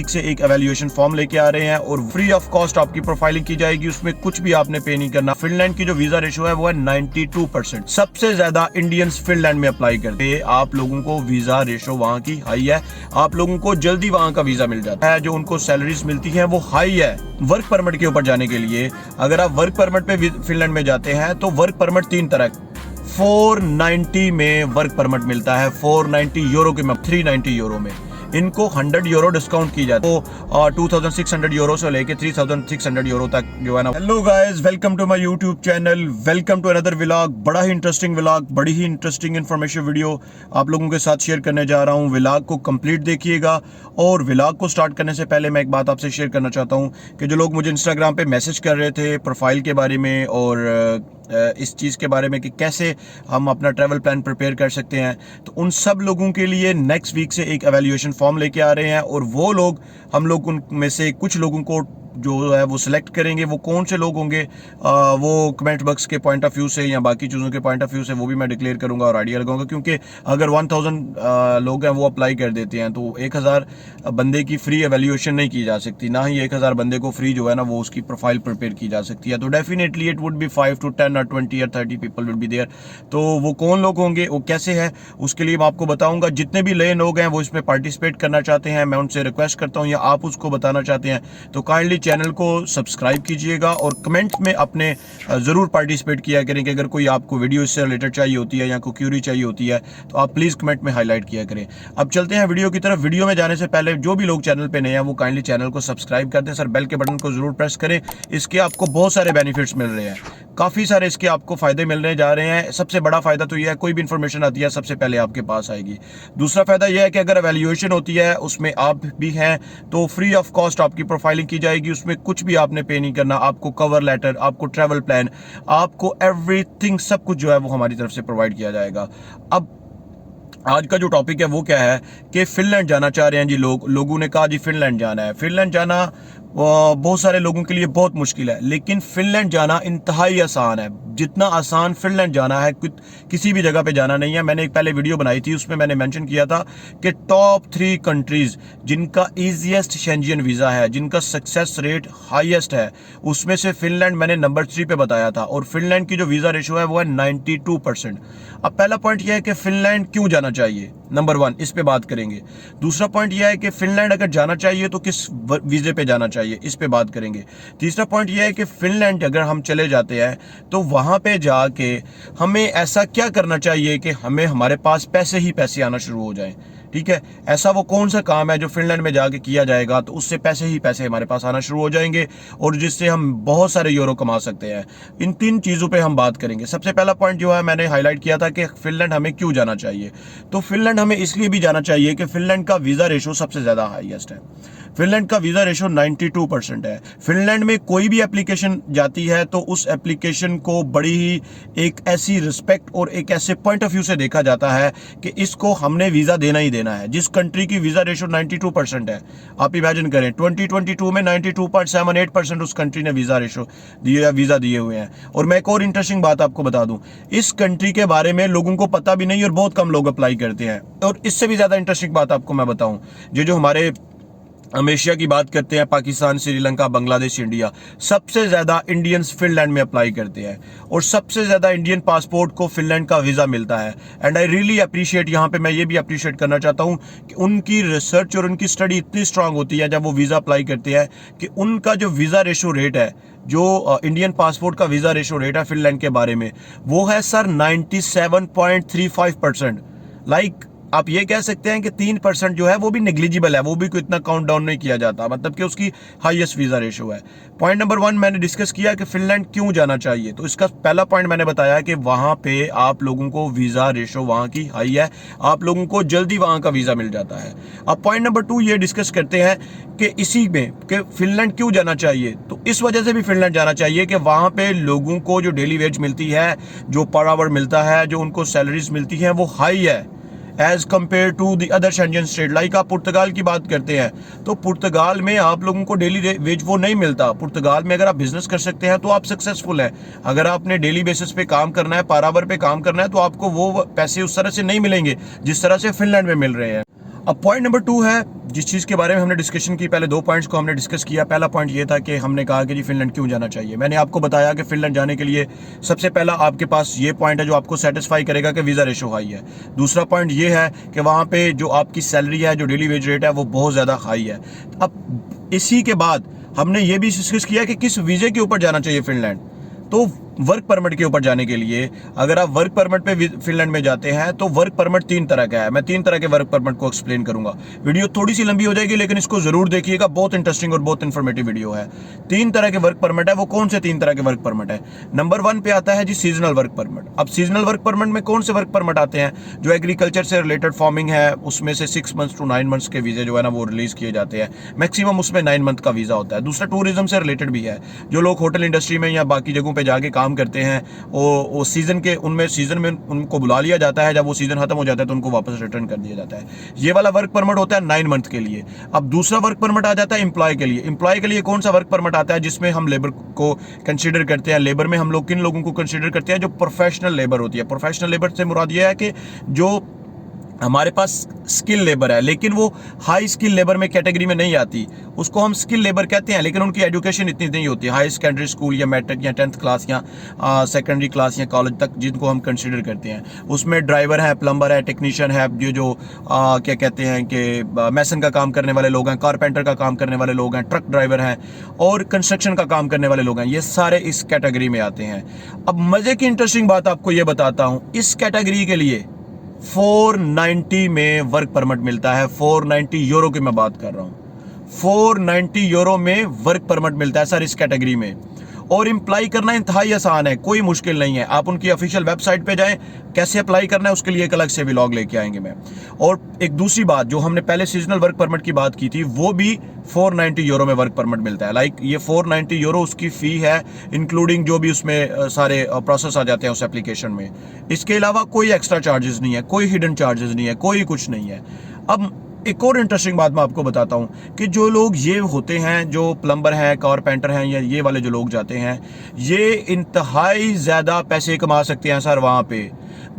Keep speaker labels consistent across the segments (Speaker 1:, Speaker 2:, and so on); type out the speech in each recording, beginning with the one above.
Speaker 1: Week से एक evaluation form लेके आ रहे हैं और फ्री ऑफ कॉस्ट आपकी प्रोफाइलिंग की जाएगी। उसमें कुछ भी आपने पे नहीं करना। फिनलैंड की जो वीजा रेशो है वो है 92%। सबसे ज्यादा इंडियंस फिनलैंड में अप्लाई करते हैं। आप लोगों को वीजा रेशो वहाँ की हाई है, आप लोगों को जल्दी वहाँ का वीजा मिल जाता है। जो उनको सैलरीज मिलती है वो हाई है। वर्क परमिट के ऊपर जाने के लिए अगर आप वर्क परमिट पे फिनलैंड में जाते हैं तो वर्क परमिट 3 तरह 490 में वर्क परमिट मिलता है, 490 यूरो के, 390 यूरो में। इनको 100 यूरो डिस्काउंट की जाती है, तो 2600 यूरो से लेके 3600 यूरो तक जो है ना। Hello guys, welcome to my YouTube channel, welcome to another vlog. बड़ा ही इंटरेस्टिंग व्लॉग, बड़ी ही इंटरेस्टिंग इन्फॉर्मेशन वीडियो आप लोगों के साथ शेयर करने जा रहा हूँ। व्लॉग को कंप्लीट देखिएगा। और व्लॉग को स्टार्ट करने से पहले मैं एक बात आपसे शेयर करना चाहता हूँ कि जो लोग मुझे इंस्टाग्राम पे मैसेज कर रहे थे प्रोफाइल के बारे में और इस चीज़ के बारे में कि कैसे हम अपना ट्रैवल प्लान प्रिपेयर कर सकते हैं, तो उन सब लोगों के लिए नेक्स्ट वीक से एक एवेल्युएशन फॉर्म लेके आ रहे हैं। और वो लोग, हम लोग उनमें से कुछ लोगों को जो है वो सिलेक्ट करेंगे। वो कौन से लोग होंगे वो कमेंट बॉक्स के पॉइंट ऑफ व्यू से या बाकी चीज़ों के पॉइंट ऑफ व्यू से वो भी मैं डिक्लेयर करूंगा और आइडिया लगाऊंगा। क्योंकि अगर 1000 लोग हैं वो अप्लाई कर देते हैं तो 1000 बंदे की फ्री एवेल्युएशन नहीं की जा सकती, ना ही 1000 बंदे को फ्री जो है ना वो उसकी प्रोफाइल प्रिपेयर की जा सकती है। तो definitely it would be 5 to 10 or 20 or 30 people will be there. तो वो कौन लोग होंगे, वो कैसे है, उसके लिए मैं आपको बताऊंगा। जितने भी नए लोग हैं वो इसमें पार्टिसिपेट करना चाहते हैं, मैं उनसे रिक्वेस्ट करता हूँ या आप उसको बताना चाहते हैं तो काइंडली चैनल को सब्सक्राइब कीजिएगा और कमेंट में अपने ज़रूर पार्टिसिपेट किया करें कि अगर कोई आपको वीडियो इससे रिलेटेड चाहिए होती है या कोई क्यूरी चाहिए होती है तो आप प्लीज़ कमेंट में हाईलाइट किया करें। अब चलते हैं वीडियो की तरफ। वीडियो में जाने से पहले जो भी लोग चैनल पे नए हैं वो काइंडली चैनल को सब्सक्राइब कर दें सर, बेल के बटन को जरूर प्रेस करें। इसके आपको बहुत सारे बेनिफिट्स मिल रहे हैं, काफ़ी सारे इसके आपको फ़ायदे मिलने जा रहे हैं। सबसे बड़ा फ़ायदा तो यह है कोई भी इन्फॉर्मेशन आती है सबसे पहले आपके पास आएगी। दूसरा फ़ायदा यह है कि अगर एवेल्युएशन होती है उसमें आप भी हैं तो फ्री ऑफ कॉस्ट आपकी प्रोफाइलिंग की जाएगी। उसमें कुछ भी आपने पे नहीं करना। आपको कवर लेटर, आपको ट्रैवल प्लान, आपको एवरीथिंग, सब कुछ जो है वो हमारी तरफ से प्रोवाइड किया जाएगा। अब आज का जो टॉपिक है वो क्या है कि फिनलैंड जाना चाह रहे हैं जी लोगों ने कहा जी फिनलैंड जाना है। फिनलैंड जाना बहुत सारे लोगों के लिए बहुत मुश्किल है, लेकिन फिनलैंड जाना इंतहाई आसान है। जितना आसान फिनलैंड जाना है किसी भी जगह पे जाना नहीं है। मैंने एक पहले वीडियो बनाई थी, उसमें मैंने मेंशन किया था कि टॉप 3 कंट्रीज जिनका ईजीएस्ट शेंजियन वीज़ा है, जिनका सक्सेस रेट हाईएस्ट है, उसमें से फिनलैंड मैंने नंबर 3 पे बताया था। और फिनलैंड की जो वीज़ा रेशो है वो है 92%। अब पहला पॉइंट यह है कि फिनलैंड क्यों जाना चाहिए, नंबर 1, इस पे बात करेंगे। दूसरा पॉइंट यह है कि फिनलैंड अगर जाना चाहिए तो किस वीज़े पे जाना चाहिए, इस पे बात करेंगे। तीसरा पॉइंट यह है कि फिनलैंड अगर हम चले जाते हैं तो वहाँ पे जाके हमें ऐसा क्या करना चाहिए कि हमें हमारे पास पैसे ही पैसे आना शुरू हो जाएं। ठीक है, ऐसा वो कौन सा काम है जो फिनलैंड में जाके किया जाएगा तो उससे पैसे ही पैसे हमारे पास आना शुरू हो जाएंगे और जिससे हम बहुत सारे यूरो कमा सकते हैं। इन 3 चीज़ों पे हम बात करेंगे। सबसे पहला पॉइंट जो है मैंने हाईलाइट किया था कि फिनलैंड हमें क्यों जाना चाहिए। तो फिनलैंड हमें इसलिए भी जाना चाहिए कि फिनलैंड का वीज़ा रेशो सबसे ज़्यादा हाईएस्ट है। फिनलैंड का वीज़ा रेशो 92% है। फिनलैंड में कोई भी एप्लीकेशन जाती है तो उस एप्लीकेशन को बड़ी ही एक ऐसी रिस्पेक्ट और एक ऐसे पॉइंट ऑफ व्यू से देखा जाता है कि इसको हमने वीज़ा देना ही देना है। जिस कंट्री की वीज़ा रेशो 92% है, आप इमेजिन करें 2022 में 92.78% उस कंट्री ने वीज़ा रेशो वीज़ा दिए हुए हैं। और मैं एक और इंटरेस्टिंग बात आपको बता दूं, इस कंट्री के बारे में लोगों को पता भी नहीं और बहुत कम लोग अप्लाई करते हैं। और इससे भी ज़्यादा इंटरेस्टिंग बात आपको मैं बताऊं, जो हमारे हम एशिया की बात करते हैं, पाकिस्तान, श्रीलंका, बांग्लादेश, इंडिया, सबसे ज़्यादा इंडियंस फिनलैंड में अप्लाई करते हैं और सबसे ज़्यादा इंडियन पासपोर्ट को फिनलैंड का वीज़ा मिलता है। एंड आई रियली अप्रिशिएट, यहाँ पे मैं ये भी अप्रिशिएट करना चाहता हूँ कि उनकी रिसर्च और उनकी स्टडी इतनी स्ट्रांग होती है जब वो वीज़ा अप्लाई करते हैं कि उनका जो वीज़ा रेशो रेट है, जो इंडियन पासपोर्ट का वीज़ा रेशो रेट है फिनलैंड के बारे में, वो है सर 97.35%। लाइक आप ये कह सकते हैं कि 3% जो है वो भी नेग्लिजिबल है, वो भी कोई इतना काउंट डाउन नहीं किया जाता, मतलब कि उसकी हाईएस्ट वीज़ा रेशो है। पॉइंट नंबर 1 मैंने डिस्कस किया कि फिनलैंड क्यों जाना चाहिए। तो इसका पहला पॉइंट मैंने बताया कि वहाँ पे आप लोगों को वीज़ा रेशो वहाँ की हाई है, आप लोगों को जल्दी वहाँ का वीज़ा मिल जाता है। अब पॉइंट नंबर 2 ये डिस्कस करते हैं कि इसी में कि फिनलैंड क्यों जाना चाहिए। तो इस वजह से भी फिनलैंड जाना चाहिए कि वहाँ पे लोगों को जो डेली वेज मिलती है, जो पर आवर मिलता है, जो उनको सैलरीज मिलती हैं वो हाई है as compare to the other Schengen state. Like आप पुर्तगाल की बात करते हैं तो पुर्तगाल में आप लोगों को डेली वेज वो नहीं मिलता। पुर्तगाल में अगर आप बिजनेस कर सकते हैं तो आप सक्सेसफुल हैं। अगर आपने डेली बेसिस पे काम करना है, पर आवर पे काम करना है, तो आपको वो पैसे उस तरह से नहीं मिलेंगे जिस तरह से फिनलैंड में मिल रहे हैं। अब पॉइंट नंबर 2 है जिस चीज़ के बारे में हमने डिस्कशन की, पहले 2 पॉइंट्स को हमने डिस्कस किया। पहला पॉइंट ये था कि हमने कहा कि जी फिनलैंड क्यों जाना चाहिए। मैंने आपको बताया कि फिनलैंड जाने के लिए सबसे पहला आपके पास ये पॉइंट है जो आपको सेटिस्फाई करेगा कि वीज़ा रेशो हाई है। दूसरा पॉइंट ये है कि वहाँ पे जो आपकी सैलरी है, जो डेली वेज रेट है, वो बहुत ज़्यादा हाई है। अब इसी के बाद हमने ये भी डिस्कस किया कि किस वीज़े के ऊपर जाना चाहिए फिनलैंड। तो वर्क परमिट के ऊपर जाने के लिए अगर आप वर्क परमिट पे फिनलैंड में जाते हैं तो वर्क परमिट 3 तरह का है। मैं 3 तरह के वर्क परमिट को एक्सप्लेन करूंगा। वीडियो थोड़ी सी लंबी हो जाएगी लेकिन इसको जरूर देखिएगा, बहुत इंटरेस्टिंग और बहुत इन्फॉर्मेटिव वीडियो है। 3 तरह के वर्क परमिट है। वो कौन से 3 तरह के वर्क परमिट है? नंबर 1 पे आता है जी सीजनल वर्क परमिट। अब सीजनल वर्क परमिट में कौन से वर्क परमिट आते हैं? जो एग्रीकल्चर से रिलेटेड फार्मिंग है उसमें से 6 मंथ्स टू 9 मंथ्स के वीजे जो है ना वो रिलीज किए जाते हैं। मैक्सिमम उसमें 9 मंथ का वीजा होता है। दूसरा टूरिज्म से रिलेटेड भी है। जो लोग होटल इंडस्ट्री में या बाकी जगहों पर जाके काम करते हैं वो सीजन में उनको बुला लिया जाता है। जब वो सीजन खत्म हो जाता है तो उनको वापस रिटर्न कर दिया जाता है। ये वाला वर्क परमिट होता है 9 मंथ के लिए। अब दूसरा वर्क परमिट आ जाता है एम्प्लॉय के लिए। एम्प्लॉय के लिए कौन सा वर्क परमिट आता है? जिसमें हम लेबर को कंसीडर करते हैं। लेबर में हम लोग किन लोगों को कंसीडर करते हैं? जो प्रोफेशनल लेबर होती है। प्रोफेशनल लेबर से मुराद ये है कि जो हमारे पास स्किल लेबर है लेकिन वो हाई स्किल लेबर में कैटेगरी में नहीं आती, उसको हम स्किल लेबर कहते हैं, लेकिन उनकी एजुकेशन इतनी नहीं होती। हाई सेकेंडरी स्कूल या मैट्रिक या 10th क्लास या सेकेंडरी क्लास या कॉलेज तक जिनको हम कंसिडर करते हैं। उसमें ड्राइवर है, प्लम्बर है, टेक्नीशियन है, जो क्या कहते हैं कि मैसन का काम करने वाले लोग हैं, कारपेंटर का काम करने वाले लोग हैं, ट्रक ड्राइवर हैं और कंस्ट्रक्शन का काम करने वाले लोग हैं। ये सारे इस कैटेगरी में आते हैं। अब मजे की इंटरेस्टिंग बात आपको ये बताता हूं, इस कैटेगरी के लिए 490 में वर्क परमिट मिलता है। 490 यूरो की मैं बात कर रहा हूं। 490 यूरो में वर्क परमिट मिलता है सर इस कैटेगरी में। और अप्लाई करना इंतहाई आसान है, कोई मुश्किल नहीं है। आप उनकी ऑफिशियल वेबसाइट पे जाएं, कैसे अप्लाई करना है उसके लिए एक अलग से व्लॉग लेके आएंगे मैं। और एक दूसरी बात, जो हमने पहले सीजनल वर्क परमिट की बात की थी, वो भी 490 यूरो में वर्क परमिट मिलता है। लाइक ये 490 यूरो उसकी फी है, इंक्लूडिंग जो भी उसमें सारे प्रोसेस आ जाते हैं उस एप्लीकेशन में। इसके अलावा कोई एक्स्ट्रा चार्जेस नहीं है, कोई हिडन चार्जेस नहीं है, कोई कुछ नहीं है। अब एक और इंटरेस्टिंग बात मैं आपको बताता हूं कि जो लोग ये होते हैं, जो प्लम्बर हैं, कारपेंटर हैं, या ये वाले जो लोग जाते हैं, ये इंतहाई ज्यादा पैसे कमा सकते हैं सर। वहां पे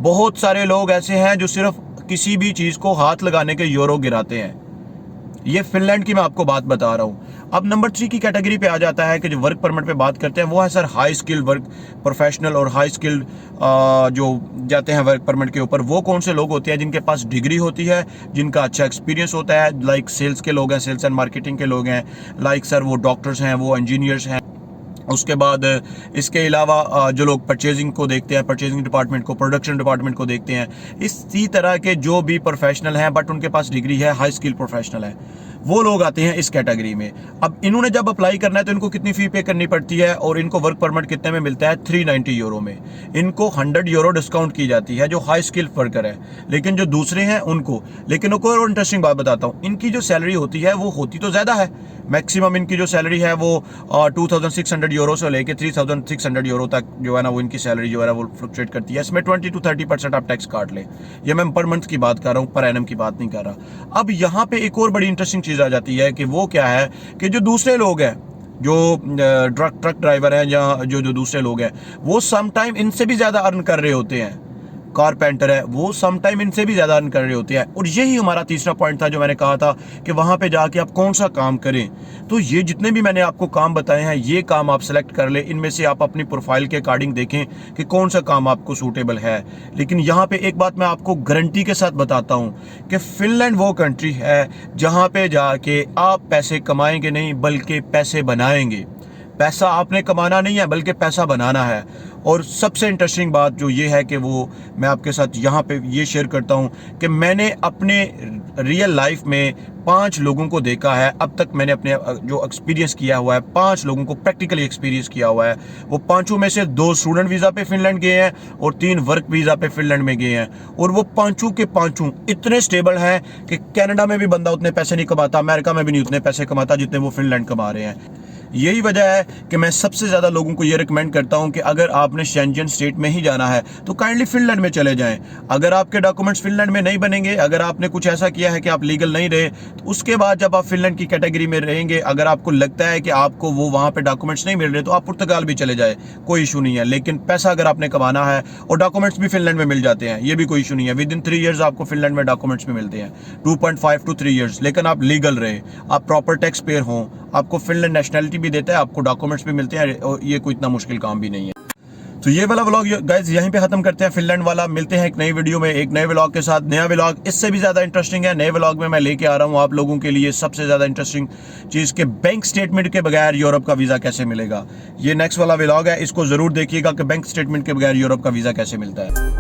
Speaker 1: बहुत सारे लोग ऐसे हैं जो सिर्फ किसी भी चीज को हाथ लगाने के यूरो गिराते हैं। ये फिनलैंड की मैं आपको बात बता रहा हूं। अब नंबर 3 की कैटेगरी पे आ जाता है कि जो वर्क परमिट पे बात करते हैं वो है sir high skill work professional और हाई स्किल जो जाते हैं वर्क परमिट के ऊपर। वो कौन से लोग होते हैं? जिनके पास डिग्री होती है, जिनका अच्छा एक्सपीरियंस होता है, लाइक सेल्स के लोग हैं, सेल्स एंड मार्केटिंग के लोग हैं, लाइक सर वो डॉक्टर्स हैं, वो इंजीनियर्स हैं। उसके बाद इसके अलावा जो लोग परचेजिंग को देखते हैं, परचेजिंग डिपार्टमेंट को, प्रोडक्शन डिपार्टमेंट को देखते हैं, इसी तरह के जो भी प्रोफेशनल हैं बट उनके पास डिग्री है, हाई स्किल प्रोफेशनल है, वो लोग आते हैं इस कैटेगरी में। अब इन्होंने जब अप्लाई करना है तो इनको कितनी फी पे करनी पड़ती है और इनको वर्क परमिट कितने में मिलता है? 390 यूरो में। इनको 100 यूरो डिस्काउंट की जाती है जो हाई स्किल वर्कर है, लेकिन जो दूसरे हैं उनको। लेकिन एक और इंटरेस्टिंग बात बताता हूँ, इनकी जो सैलरी होती है वो होती तो ज्यादा है। मैक्सिमम इनकी जो सैलरी है वो 2600 यूरो से लेके 3600 यूरो तक जो है ना वो इनकी सैलरी जो है वो फ्लक्चुएट करती है। इसमें 20 to 30% आप टैक्स काट ले। ये मैं पर मंथ की बात कर रहा हूँ, पर एनम की बात नहीं कर रहा। अब यहाँ पे एक और बड़ी इंटरेस्टिंग चीज आ जाती है कि वो क्या है कि जो दूसरे लोग हैं, जो ट्रक ड्राइवर हैं या जो दूसरे लोग हैं, वो समटाइम इनसे भी ज्यादा अर्न कर रहे होते हैं। कारपेंटर है वो समटाइम इनसे भी ज्यादा अर्न कर रहे होते हैं। और यही हमारा तीसरा पॉइंट था जो मैंने कहा था कि वहां पे जाके आप कौन सा काम करें। तो ये जितने भी मैंने आपको काम बताए हैं, ये काम आप सेलेक्ट कर ले। इनमें से आप अपनी प्रोफाइल के अकॉर्डिंग देखें कि कौन सा काम आपको सूटेबल है। लेकिन यहाँ पे एक बात मैं आपको गारंटी के साथ बताता हूँ कि फिनलैंड वो कंट्री है जहाँ पे जाके आप पैसे कमाएंगे नहीं बल्कि पैसे बनाएंगे। पैसा आपने कमाना नहीं है बल्कि पैसा बनाना है। और सबसे इंटरेस्टिंग बात जो ये है कि वो मैं आपके साथ यहाँ पे ये शेयर करता हूँ कि मैंने अपने रियल लाइफ में 5 लोगों को देखा है। अब तक मैंने अपने जो एक्सपीरियंस किया हुआ है, 5 लोगों को प्रैक्टिकली एक्सपीरियंस किया हुआ है। वो 5 में से 2 स्टूडेंट वीज़ा पे फिनलैंड गए हैं और 3 वर्क वीज़ा पे फिनलैंड में गए हैं। और वो 5 के 5 इतने स्टेबल हैं कि कनाडा में भी बंदा उतने पैसे नहीं कमाता, अमेरिका में भी नहीं उतने पैसे कमाता जितने वो फिनलैंड कमा रहे हैं। यही वजह है कि मैं सबसे ज़्यादा लोगों को ये रिकमेंड करता हूं कि अगर आप आपने शेंजन स्टेट में ही जाना है तो काइंडली फिनलैंड में चले जाएं। अगर आपके डॉक्यूमेंट्स फिनलैंड में नहीं बनेंगे, अगर आपने कुछ ऐसा किया है कि आप लीगल नहीं रहे, तो उसके बाद जब आप फिनलैंड की कैटेगरी में रहेंगे, अगर आपको लगता है कि आपको वो वहां पे डॉक्यूमेंट्स नहीं मिल रहे तो आप पुर्तगाल भी चले जाए, कोई इशू नहीं है। लेकिन पैसा अगर आपने कमाना है, और डॉक्यूमेंट्स भी फिनलैंड में मिल जाते हैं, ये भी कोई इशू नहीं है। विद इन 3 ईयर्स आपको फिनलैंड में डॉक्यूमेंट्स भी मिलते हैं, 2.5 to 3 ईयर्स। लेकिन आप लीगल रहे, आप प्रॉपर टैक्स पेयर हों, आपको फिनलैंड नेशनलिटी भी देता है, आपको डॉक्यूमेंट्स भी मिलते हैं, और ये कोई इतना मुश्किल काम भी नहीं है। तो ये वाला व्लॉग गाइस यहीं पे खत्म करते हैं, फिनलैंड वाला। मिलते हैं एक नई वीडियो में, एक नए व्लॉग के साथ। नया व्लॉग इससे भी ज्यादा इंटरेस्टिंग है। नए व्लॉग में मैं लेके आ रहा हूँ आप लोगों के लिए सबसे ज्यादा इंटरेस्टिंग चीज के बैंक स्टेटमेंट के बगैर यूरोप का वीजा कैसे मिलेगा। ये नेक्स्ट वाला व्लॉग है, इसको जरूर देखिएगा कि बैंक स्टेटमेंट के बगैर यूरोप का वीजा कैसे मिलता है।